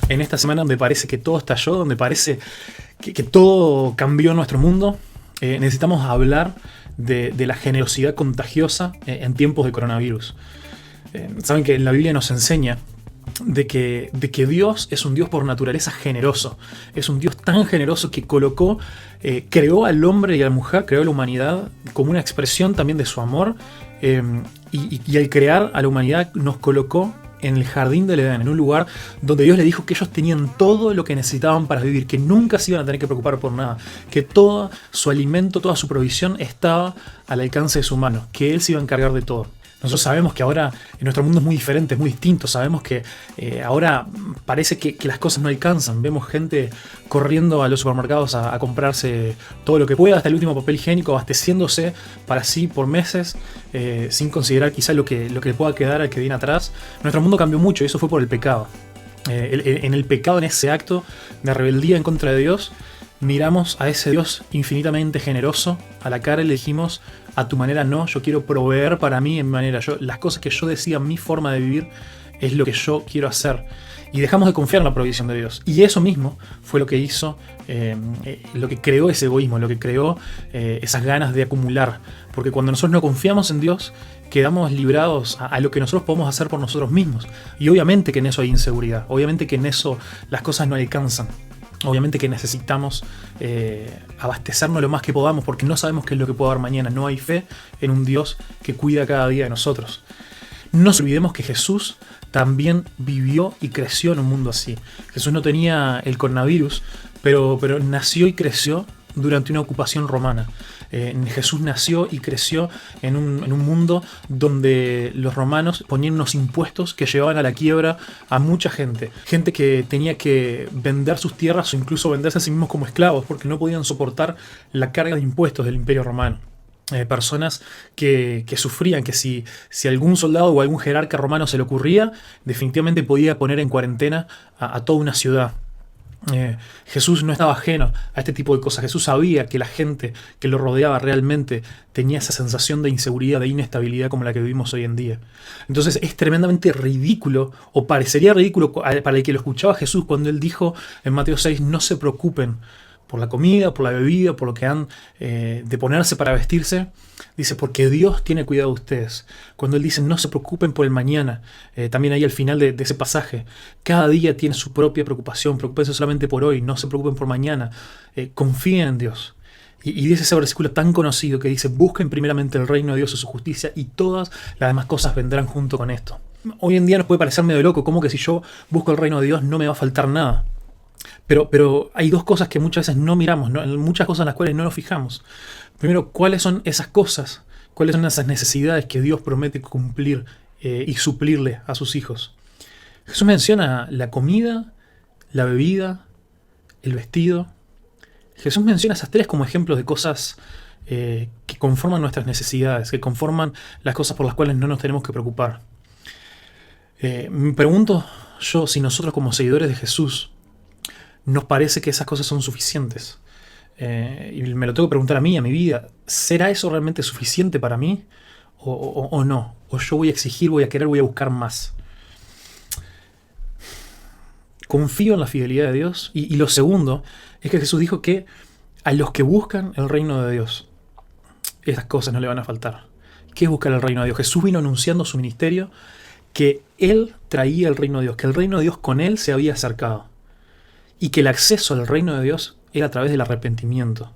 En esta semana donde parece que todo estalló, donde parece que todo cambió en nuestro mundo, necesitamos hablar de la generosidad contagiosa en tiempos de coronavirus. Saben que la Biblia nos enseña de que Dios es un Dios por naturaleza generoso. Es un Dios tan generoso que creó al hombre y a la mujer, creó a la humanidad como una expresión también de su amor. Y al crear a la humanidad nos colocó en el jardín del Edén, en un lugar donde Dios le dijo que ellos tenían todo lo que necesitaban para vivir, que nunca se iban a tener que preocupar por nada, que todo su alimento, toda su provisión estaba al alcance de su mano, que Él se iba a encargar de todo. Nosotros sabemos que ahora en nuestro mundo es muy diferente, es muy distinto. Sabemos que ahora parece que las cosas no alcanzan. Vemos gente corriendo a los supermercados a comprarse todo lo que pueda, hasta el último papel higiénico, abasteciéndose para sí por meses, sin considerar quizá lo que le pueda quedar al que viene atrás. Nuestro mundo cambió mucho y eso fue por el pecado. En el pecado, en ese acto de rebeldía en contra de Dios, miramos a ese Dios infinitamente generoso a la cara y le dijimos: a tu manera no, yo quiero proveer para mí en mi manera. Las cosas que yo decida, mi forma de vivir, es lo que yo quiero hacer. Y dejamos de confiar en la provisión de Dios. Y eso mismo fue lo que hizo, lo que creó ese egoísmo, lo que creó esas ganas de acumular. Porque cuando nosotros no confiamos en Dios, quedamos librados a lo que nosotros podemos hacer por nosotros mismos. Y obviamente que en eso hay inseguridad. Obviamente que en eso las cosas no alcanzan. Obviamente que necesitamos abastecernos lo más que podamos porque no sabemos qué es lo que puede haber mañana. No hay fe en un Dios que cuida cada día de nosotros. No nos olvidemos que Jesús también vivió y creció en un mundo así. Jesús no tenía el coronavirus, pero nació y creció durante una ocupación romana. Jesús nació y creció en un mundo donde los romanos ponían unos impuestos que llevaban a la quiebra a mucha gente. Gente que tenía que vender sus tierras o incluso venderse a sí mismos como esclavos porque no podían soportar la carga de impuestos del Imperio Romano. Personas que sufrían, que si algún soldado o algún jerarca romano se le ocurría, definitivamente podía poner en cuarentena a toda una ciudad. Jesús no estaba ajeno a este tipo de cosas. Jesús sabía que la gente que lo rodeaba realmente tenía esa sensación de inseguridad, de inestabilidad como la que vivimos hoy en día. Entonces es tremendamente ridículo, o parecería ridículo para el que lo escuchaba Jesús cuando él dijo en Mateo 6: no se preocupen por la comida, por la bebida, por lo que han de ponerse para vestirse. Dice, porque Dios tiene cuidado de ustedes. Cuando Él dice, no se preocupen por el mañana, también ahí al final de ese pasaje, cada día tiene su propia preocupación. Preocúpense solamente por hoy, no se preocupen por mañana. Confíen en Dios. Y dice ese versículo tan conocido que dice, busquen primeramente el reino de Dios y su justicia y todas las demás cosas vendrán junto con esto. Hoy en día nos puede parecer medio loco, como que si yo busco el reino de Dios no me va a faltar nada. Pero hay dos cosas que muchas veces no miramos, ¿no? Muchas cosas en las cuales no nos fijamos. Primero, ¿cuáles son esas cosas? ¿Cuáles son esas necesidades que Dios promete cumplir y suplirle a sus hijos? Jesús menciona la comida, la bebida, el vestido. Jesús menciona esas tres como ejemplos de cosas que conforman nuestras necesidades, que conforman las cosas por las cuales no nos tenemos que preocupar. Me pregunto yo si nosotros como seguidores de Jesús nos parece que esas cosas son suficientes. Y me lo tengo que preguntar a mí, a mi vida. ¿Será eso realmente suficiente para mí? ¿O no? ¿O yo voy a exigir, voy a querer, voy a buscar más? Confío en la fidelidad de Dios. Y lo segundo es que Jesús dijo que a los que buscan el reino de Dios, esas cosas no le van a faltar. ¿Qué es buscar el reino de Dios? Jesús vino anunciando su ministerio que Él traía el reino de Dios, que el reino de Dios con Él se había acercado. Y que el acceso al reino de Dios era a través del arrepentimiento.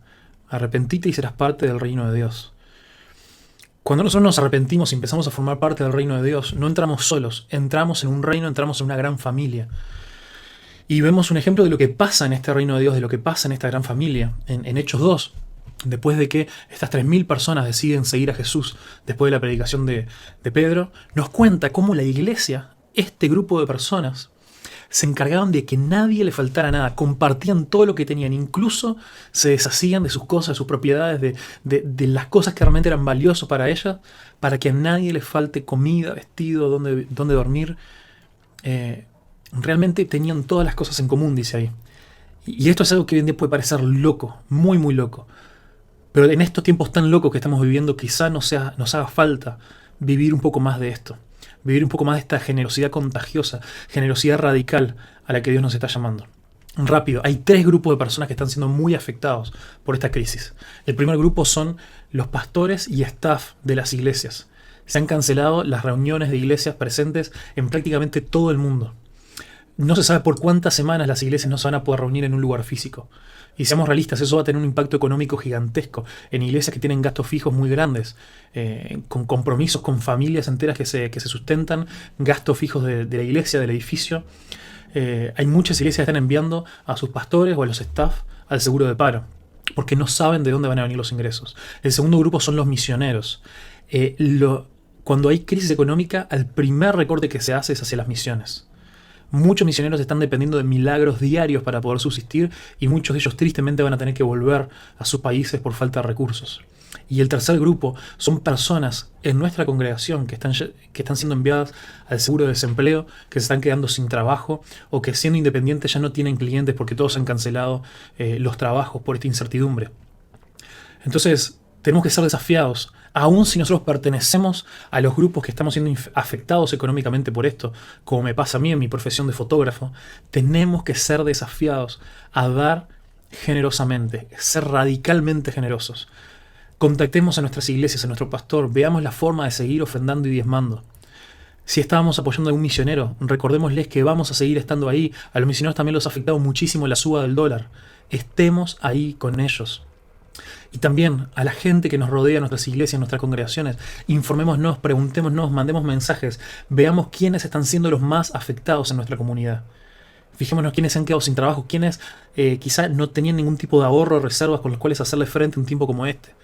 Arrepentite y serás parte del reino de Dios. Cuando nosotros nos arrepentimos y empezamos a formar parte del reino de Dios, no entramos solos, entramos en un reino, entramos en una gran familia. Y vemos un ejemplo de lo que pasa en este reino de Dios, de lo que pasa en esta gran familia, en Hechos 2. Después de que estas 3.000 personas deciden seguir a Jesús, después de la predicación de Pedro, nos cuenta cómo la iglesia, este grupo de personas, se encargaban de que nadie le faltara nada, compartían todo lo que tenían, incluso se deshacían de sus cosas, de sus propiedades, de las cosas que realmente eran valiosas para ellas, para que a nadie le falte comida, vestido, donde dormir. Realmente tenían todas las cosas en común, dice ahí. Y esto es algo que hoy en día puede parecer loco, muy muy loco. Pero en estos tiempos tan locos que estamos viviendo, quizá nos haga falta vivir un poco más de esto. vivir un poco más de esta generosidad contagiosa, generosidad radical a la que Dios nos está llamando. Rápido, hay 3 grupos de personas que están siendo muy afectados por esta crisis. El primer grupo son los pastores y staff de las iglesias. Se han cancelado las reuniones de iglesias presentes en prácticamente todo el mundo. No se sabe por cuántas semanas las iglesias no se van a poder reunir en un lugar físico. Y seamos realistas, eso va a tener un impacto económico gigantesco en iglesias que tienen gastos fijos muy grandes, con compromisos con familias enteras que se sustentan, gastos fijos de la iglesia, del edificio. Hay muchas iglesias que están enviando a sus pastores o a los staff al seguro de paro, porque no saben de dónde van a venir los ingresos. El segundo grupo son los misioneros. Cuando hay crisis económica, el primer recorte que se hace es hacia las misiones. Muchos misioneros están dependiendo de milagros diarios para poder subsistir y muchos de ellos tristemente van a tener que volver a sus países por falta de recursos. Y el tercer grupo son personas en nuestra congregación que están siendo enviadas al seguro de desempleo, que se están quedando sin trabajo o que siendo independientes ya no tienen clientes porque todos han cancelado los trabajos por esta incertidumbre. Entonces, tenemos que ser desafiados, aun si nosotros pertenecemos a los grupos que estamos siendo afectados económicamente por esto, como me pasa a mí en mi profesión de fotógrafo, tenemos que ser desafiados a dar generosamente, ser radicalmente generosos. Contactemos a nuestras iglesias, a nuestro pastor, veamos la forma de seguir ofrendando y diezmando. Si estábamos apoyando a un misionero, recordémosles que vamos a seguir estando ahí. A los misioneros también los ha afectado muchísimo la suba del dólar. Estemos ahí con ellos. Y también a la gente que nos rodea, nuestras iglesias, nuestras congregaciones, informémonos, preguntémonos, mandemos mensajes, veamos quiénes están siendo los más afectados en nuestra comunidad. Fijémonos quiénes se han quedado sin trabajo, quiénes quizás no tenían ningún tipo de ahorro o reservas con los cuales hacerle frente en un tiempo como este.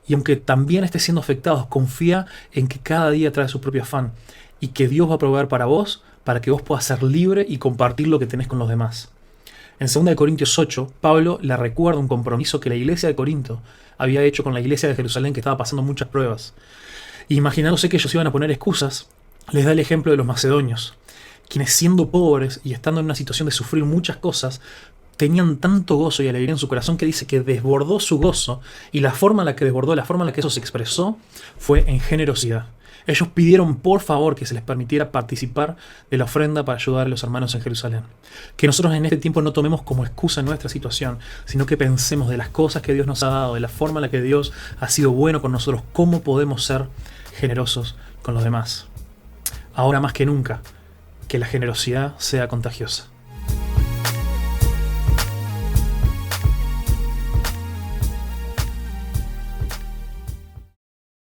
Y aunque también estés siendo afectados, confía en que cada día trae su propio afán y que Dios va a proveer para vos, para que vos puedas ser libre y compartir lo que tenés con los demás. En 2 Corintios 8, Pablo le recuerda un compromiso que la iglesia de Corinto había hecho con la iglesia de Jerusalén, que estaba pasando muchas pruebas. Y imaginándose que ellos iban a poner excusas, les da el ejemplo de los macedonios, quienes siendo pobres y estando en una situación de sufrir muchas cosas, tenían tanto gozo y alegría en su corazón que dice que desbordó su gozo, y la forma en la que desbordó, la forma en la que eso se expresó, fue en generosidad. Ellos pidieron por favor que se les permitiera participar de la ofrenda para ayudar a los hermanos en Jerusalén. Que nosotros en este tiempo no tomemos como excusa nuestra situación, sino que pensemos de las cosas que Dios nos ha dado, de la forma en la que Dios ha sido bueno con nosotros, cómo podemos ser generosos con los demás. Ahora más que nunca, que la generosidad sea contagiosa.